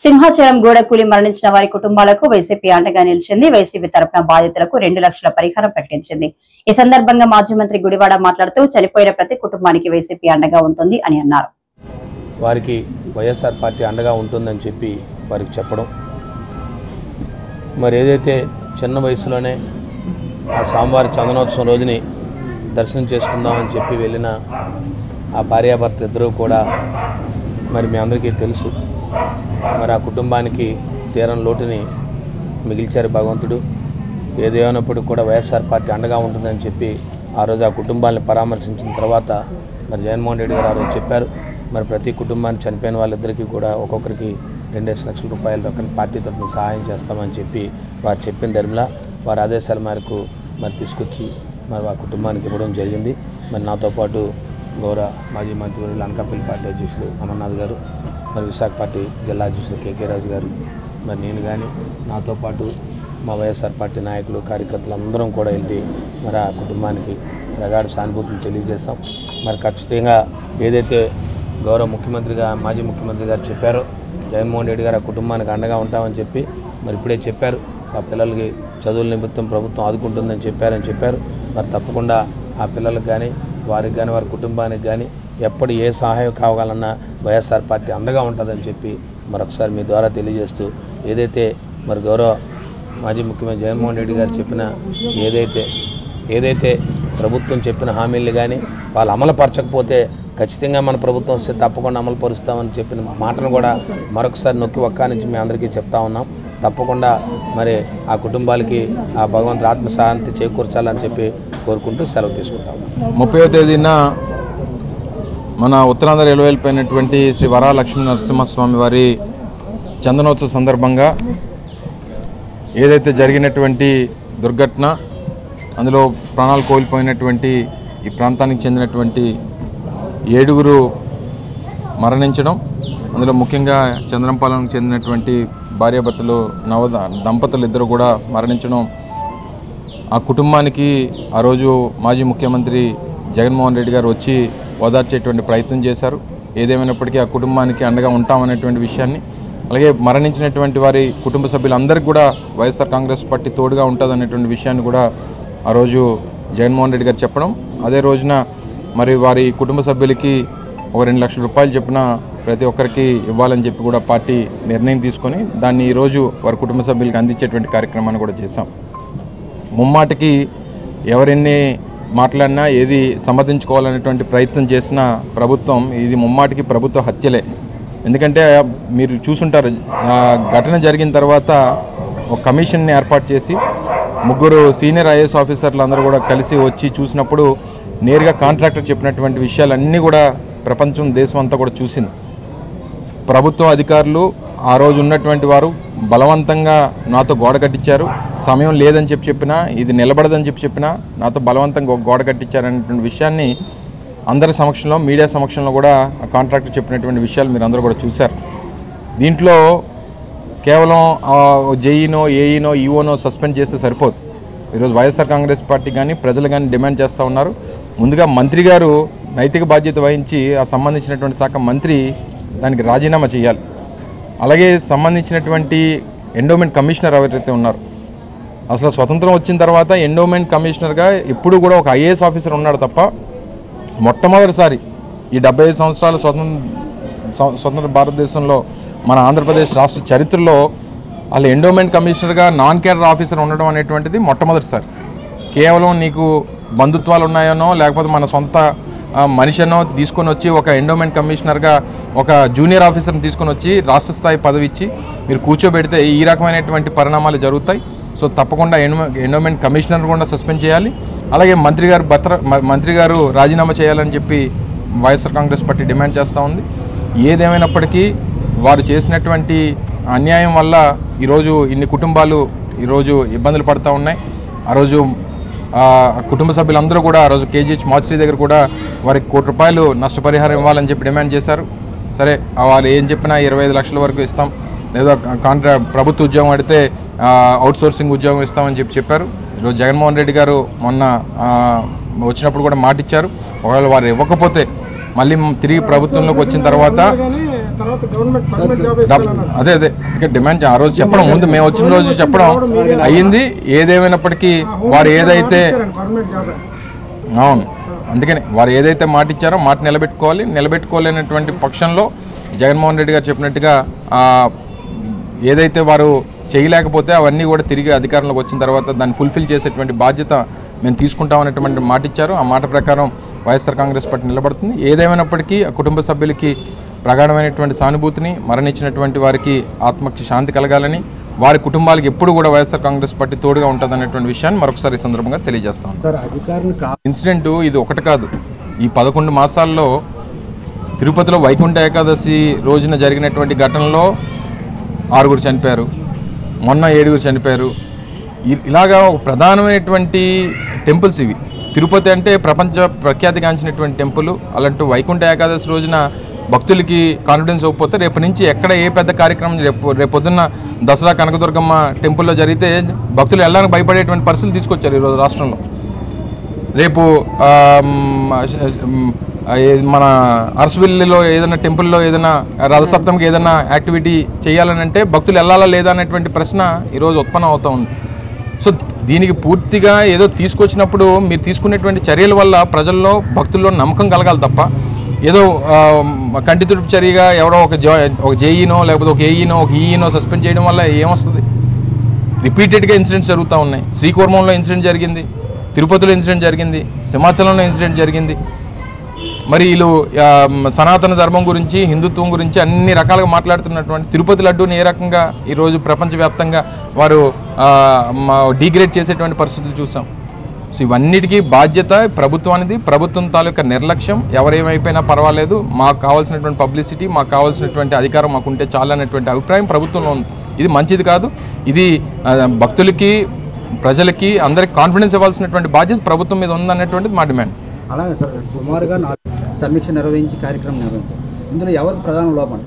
సింహాచలం గూడకూలి మరణించిన వారి కుటుంబాలకు వైసీపీ అండగా నిలిచింది. వైసీపీ తరపున బాధితులకు 2 లక్షల పరిహారం ప్రకటించింది. ఈ సందర్భంగా మాజీ మంత్రి గుడివాడ మాట్లాడుతూ చనిపోయిన ప్రతి కుటుంబానికి వైసీపీ అండగా ఉంటుంది అని అన్నారు. వారికి వైఎస్ఆర్ పార్టీ అండగా ఉంటుందని చెప్పి వారికి చెప్పడం, మరి ఏదైతే చిన్న వయసులోనే ఆ స్వామివారి చందనోత్సవం రోజుని దర్శనం చేసుకుందామని చెప్పి వెళ్ళిన ఆ భార్యాభర్త ఇద్దరూ కూడా మరి మీ అందరికీ తెలుసు, మరి ఆ కుటుంబానికి తీరని లోటుని మిగిల్చారు భగవంతుడు. ఏదేమైనప్పుడు కూడా వైఎస్ఆర్ పార్టీ అండగా ఉంటుందని చెప్పి ఆ రోజు ఆ కుటుంబాలను పరామర్శించిన తర్వాత మరి జగన్మోహన్ రెడ్డి గారు ఆ రోజు చెప్పారు, మరి ప్రతి కుటుంబానికి చనిపోయిన వాళ్ళిద్దరికీ కూడా ఒక్కొక్కరికి 2 లక్షల రూపాయలు రకం పార్టీ తరఫున సహాయం చేస్తామని చెప్పి వారు చెప్పిన ధర్మలా వారి ఆదేశాల మేరకు మరి తీసుకొచ్చి మరి ఆ కుటుంబానికి ఇవ్వడం జరిగింది. మరి నాతో పాటు గౌరవ మాజీ మంత్రివర్యులు అనకాపల్లి పార్టీ అధ్యక్షులు అమర్నాథ్ గారు, మరి విశాఖ పార్టీ జిల్లా అధ్యక్షులు కేకే రాజు గారు, మరి నేను కానీ నాతో పాటు మా వైఎస్ఆర్ పార్టీ నాయకులు కార్యకర్తలు అందరం కూడా వెళ్ళి మరి ఆ కుటుంబానికి ప్రగాఢ సానుభూతిని తెలియజేస్తాం. మరి ఖచ్చితంగా ఏదైతే గౌరవ ముఖ్యమంత్రిగా మాజీ ముఖ్యమంత్రి గారు చెప్పారో జగన్మోహన్ రెడ్డి గారు ఆ కుటుంబానికి అండగా ఉంటామని చెప్పి మరి ఇప్పుడే చెప్పారు. ఆ పిల్లలకి చదువుల నిమిత్తం ప్రభుత్వం ఆదుకుంటుందని చెప్పారు. మరి తప్పకుండా ఆ పిల్లలకు కానీ వారికి కానీ వారి కుటుంబానికి కానీ ఎప్పుడు ఏ సహాయం కావాలన్నా వైఎస్ఆర్ పార్టీ అండగా ఉంటుందని చెప్పి మరొకసారి మీ ద్వారా తెలియజేస్తూ, ఏదైతే మరి గౌరవ మాజీ ముఖ్యమంత్రి జగన్మోహన్ రెడ్డి గారు చెప్పిన ఏదైతే ప్రభుత్వం చెప్పిన హామీలు కానీ వాళ్ళు అమలుపరచకపోతే ఖచ్చితంగా మన ప్రభుత్వం వస్తే తప్పకుండా అమలు పరుస్తామని చెప్పిన మాటను కూడా మరొకసారి నొక్కి ఒక్క నుంచి మీ అందరికీ చెప్తా ఉన్నాం. తప్పకుండా మరి ఆ కుటుంబాలకి ఆ భగవంతుడి ఆత్మశాంతి చేకూర్చాలని చెప్పి కోరుకుంటూ సెలవు తీసుకుంటాం. 30వ తేదీన మన ఉత్తరాంధ్ర ఎలువెల్లిపోయినటువంటి శ్రీ వరాహ లక్ష్మీ నరసింహస్వామి వారి చందనోత్సవ సందర్భంగా ఏదైతే జరిగినటువంటి దుర్ఘటన, అందులో ప్రాణాలు కోల్పోయినటువంటి ఈ ప్రాంతానికి చెందినటువంటి 7 మరణించడం, అందులో ముఖ్యంగా చంద్రంపాలెంకు చెందినటువంటి భార్యాభర్తలు దంపతులు ఇద్దరు కూడా మరణించడం, ఆ కుటుంబానికి ఆ రోజు మాజీ ముఖ్యమంత్రి జగన్మోహన్ రెడ్డి గారు వచ్చి ఓదార్చేటువంటి ప్రయత్నం చేశారు. ఏదేమైనప్పటికీ ఆ కుటుంబానికి అండగా ఉంటామనేటువంటి విషయాన్ని, అలాగే మరణించినటువంటి వారి కుటుంబ సభ్యులందరికీ కూడా వైఎస్ఆర్ కాంగ్రెస్ పార్టీ తోడుగా ఉంటుందనేటువంటి విషయాన్ని కూడా ఆ రోజు జగన్మోహన్ రెడ్డి గారు చెప్పడం, అదే రోజున మరి వారి కుటుంబ సభ్యులకి ఒక 2 లక్షల రూపాయలు చెప్పిన ప్రతి ఒక్కరికి ఇవ్వాలని చెప్పి కూడా పార్టీ నిర్ణయం తీసుకొని దాన్ని ఈరోజు వారి కుటుంబ సభ్యులకి అందించేటువంటి కార్యక్రమాన్ని కూడా చేశాం. ముమ్మాటికి ఎవరెన్ని మాట్లాడినా ఏది సమర్థించుకోవాలనేటువంటి ప్రయత్నం చేసిన ప్రభుత్వం ఇది ముమ్మాటికి ప్రభుత్వ హత్యలే. ఎందుకంటే మీరు చూసుంటారు, ఘటన జరిగిన తర్వాత ఒక కమిషన్ని ఏర్పాటు చేసి 3 సీనియర్ ఐఏఎస్ ఆఫీసర్లు అందరూ కూడా కలిసి వచ్చి చూసినప్పుడు నేరుగా కాంట్రాక్టర్ చెప్పినటువంటి విషయాలన్నీ కూడా ప్రపంచం దేశం అంతా కూడా చూసింది. ప్రభుత్వ అధికారులు ఆ రోజు ఉన్నటువంటి వారు బలవంతంగా నాతో గోడ కట్టించారు, సమయం లేదని చెప్పినా, ఇది నిలబడదని చెప్పినా నాతో బలవంతంగా గోడ కట్టించారనేటువంటి విషయాన్ని అందరి సమక్షంలో, మీడియా సమక్షంలో కూడా ఆ కాంట్రాక్టర్ చెప్పినటువంటి విషయాలు మీరు అందరూ కూడా చూశారు. దీంట్లో కేవలం జేఈనో, ఏఈనో, ఈఓనో సస్పెండ్ చేస్తే సరిపోదు. ఈరోజు వైఎస్ఆర్ కాంగ్రెస్ పార్టీ కానీ ప్రజలు కానీ డిమాండ్ చేస్తూ ఉన్నారు, ముందుగా మంత్రి గారు నైతిక బాధ్యత వహించి ఆ సంబంధించినటువంటి శాఖ మంత్రి దానికి రాజీనామా చేయాలి. అలాగే సంబంధించినటువంటి ఎండోమెంట్ కమిషనర్ ఎవరైతే ఉన్నారు, అసలు స్వతంత్రం వచ్చిన తర్వాత ఎండోమెంట్ కమిషనర్గా ఎప్పుడు కూడా ఒక ఐఏఎస్ ఆఫీసర్ ఉన్నాడు తప్ప మొట్టమొదటిసారి ఈ 75 సంవత్సరాల స్వతంత్ర భారతదేశంలో మన ఆంధ్రప్రదేశ్ రాష్ట్ర చరిత్రలో అలా ఎండోమెంట్ కమిషనర్గా నాన్ క్యాడర్ ఆఫీసర్ ఉండడం అనేటువంటిది మొట్టమొదటిసారి. కేవలం నీకు బంధుత్వాలు ఉన్నాయనో లేకపోతే మన సొంత మనిషినో తీసుకొని వచ్చి ఒక ఎండోమెంట్ కమిషనర్గా ఒక జూనియర్ ఆఫీసర్ని తీసుకొని వచ్చి రాష్ట్ర స్థాయి పదవి ఇచ్చి మీరు కూర్చోబెడితే ఈ రకమైనటువంటి పరిణామాలు జరుగుతాయి. సో తప్పకుండా ఎండోమెంట్ కమిషనర్ కూడా సస్పెండ్ చేయాలి. అలాగే మంత్రి గారు రాజీనామా చేయాలని చెప్పి వైఎస్ఆర్ కాంగ్రెస్ పార్టీ డిమాండ్ చేస్తూ ఉంది. ఏదేమైనప్పటికీ వారు చేసినటువంటి అన్యాయం వల్ల ఈరోజు ఇన్ని కుటుంబాలు ఈరోజు ఇబ్బందులు పడుతూ ఉన్నాయి. ఆ రోజు కుటుంబ సభ్యులందరూ కూడా ఆ రోజు కేజీహెచ్ మార్చిరీ దగ్గర కూడా వారికి ₹1 కోటి నష్టపరిహారం ఇవ్వాలని చెప్పి డిమాండ్ చేశారు. సరే, వాళ్ళు ఏం చెప్పినా 25 లక్షల వరకు ఇస్తాం, లేదా ప్రభుత్వ ఉద్యోగం అడితే అవుట్సోర్సింగ్ ఉద్యోగం ఇస్తామని చెప్పారు. ఈరోజు జగన్మోహన్ రెడ్డి గారు మొన్న వచ్చినప్పుడు కూడా మాట ఇచ్చారు, ఒకవేళ వారు ఇవ్వకపోతే మళ్ళీ తిరిగి ప్రభుత్వంలోకి వచ్చిన తర్వాత అదే అదే ఇక డిమాండ్ ఆ రోజు చెప్పడం ముందు మేము వచ్చిన రోజు చెప్పడం అయ్యింది. ఏదేమైనప్పటికీ వారు ఏదైతే అవును అందుకని వారు ఏదైతే మాట ఇచ్చారో మాట నిలబెట్టుకోవాలి. నిలబెట్టుకోలేనటువంటి పక్షంలో జగన్మోహన్ రెడ్డి గారు చెప్పినట్టుగా ఏదైతే వారు చేయలేకపోతే అవన్నీ కూడా తిరిగి అధికారంలోకి వచ్చిన తర్వాత దాన్ని ఫుల్ఫిల్ చేసేటువంటి బాధ్యత మేము తీసుకుంటామనేటువంటి మాట ఇచ్చారు. ఆ మాట ప్రకారం వైఎస్ఆర్ కాంగ్రెస్ పార్టీ నిలబడుతుంది. ఏదేమైనప్పటికీ ఆ కుటుంబ సభ్యులకి ప్రగాఢమైనటువంటి సానుభూతిని, మరణించినటువంటి వారికి ఆత్మకి శాంతి కలగాలని, వారి కుటుంబాలకు ఎప్పుడు కూడా వైఎస్ఆర్ కాంగ్రెస్ పార్టీ తోడుగా ఉంటుందనేటువంటి విషయాన్ని మరొకసారి ఈ సందర్భంగా తెలియజేస్తాం. ఇన్సిడెంట్ ఇది ఒకటి కాదు. ఈ 11 మాసాల్లో తిరుపతిలో వైకుంఠ ఏకాదశి రోజున జరిగినటువంటి ఘటనలో 6 చనిపోయారు, మొన్న 7 చనిపోయారు. ఇలాగా ఒక ప్రధానమైనటువంటి టెంపుల్స్ ఇవి. తిరుపతి అంటే ప్రపంచ ప్రఖ్యాతిగాంచినటువంటి టెంపుల్. అలాంటి వైకుంఠ ఏకాదశి రోజున భక్తులకి కాన్ఫిడెన్స్ ఇవ్వకపోతే రేపు నుంచి ఎక్కడ ఏ పెద్ద కార్యక్రమం రేపొద్దున్న దసరా కనకదుర్గమ్మ టెంపుల్లో జరిగితే భక్తులు వెళ్ళడానికి భయపడేటువంటి పరిస్థితులు తీసుకొచ్చారు ఈరోజు రాష్ట్రంలో. రేపు మన అరసవిల్లిలో ఏదైనా టెంపుల్లో ఏదైనా రథసప్తమికి ఏదైనా యాక్టివిటీ చేయాలని అంటే భక్తులు వెళ్ళాలా లేదా అనేటువంటి ప్రశ్న ఈరోజు ఉత్పన్నం అవుతూ ఉంది. సో దీనికి పూర్తిగా ఏదో తీసుకొచ్చినప్పుడు మీరు తీసుకునేటువంటి చర్యల వల్ల ప్రజల్లో భక్తుల్లో నమ్మకం కలగాలి తప్ప ఏదో కంటి తుడుపు చర్యగా ఎవరో ఒక జేఈనో లేకపోతే ఒక ఏఈనో ఒక ఈఈనో సస్పెండ్ చేయడం వల్ల ఏమొస్తుంది? రిపీటెడ్గా ఇన్సిడెంట్స్ జరుగుతూ ఉన్నాయి. శ్రీకూర్మంలో ఇన్సిడెంట్ జరిగింది, తిరుపతిలో ఇన్సిడెంట్ జరిగింది, సింహాచలంలో ఇన్సిడెంట్ జరిగింది. మరి వీళ్ళు సనాతన ధర్మం గురించి, హిందుత్వం గురించి అన్ని రకాలుగా మాట్లాడుతున్నటువంటి తిరుపతి లడ్డూని ఏ రకంగా ఈరోజు ప్రపంచవ్యాప్తంగా వారు డిగ్రేడ్ చేసేటువంటి పరిస్థితులు చూసాం. సో ఇవన్నిటికీ బాధ్యత ప్రభుత్వానికి, ప్రభుత్వం తాలూకా నిర్లక్ష్యం. ఎవరేమైపోయినా పర్వాలేదు, మాకు కావాల్సినటువంటి పబ్లిసిటీ, మాకు కావాల్సినటువంటి అధికారం మాకుంటే చాలు అనేటువంటి అభిప్రాయం ప్రభుత్వంలో ఉంది. ఇది మంచిది కాదు. ఇది భక్తులకి, ప్రజలకి అందరికి కాన్ఫిడెన్స్ ఇవ్వాల్సినటువంటి బాధ్యత ప్రభుత్వం మీద ఉందనేటువంటిది మా డిమాండ్. అలాగే సార్ సుమారుగా సమీక్ష నిర్వహించి కార్యక్రమం నిర్వహించారు. ఇందులో ఎవరికి ప్రధాన లోపం?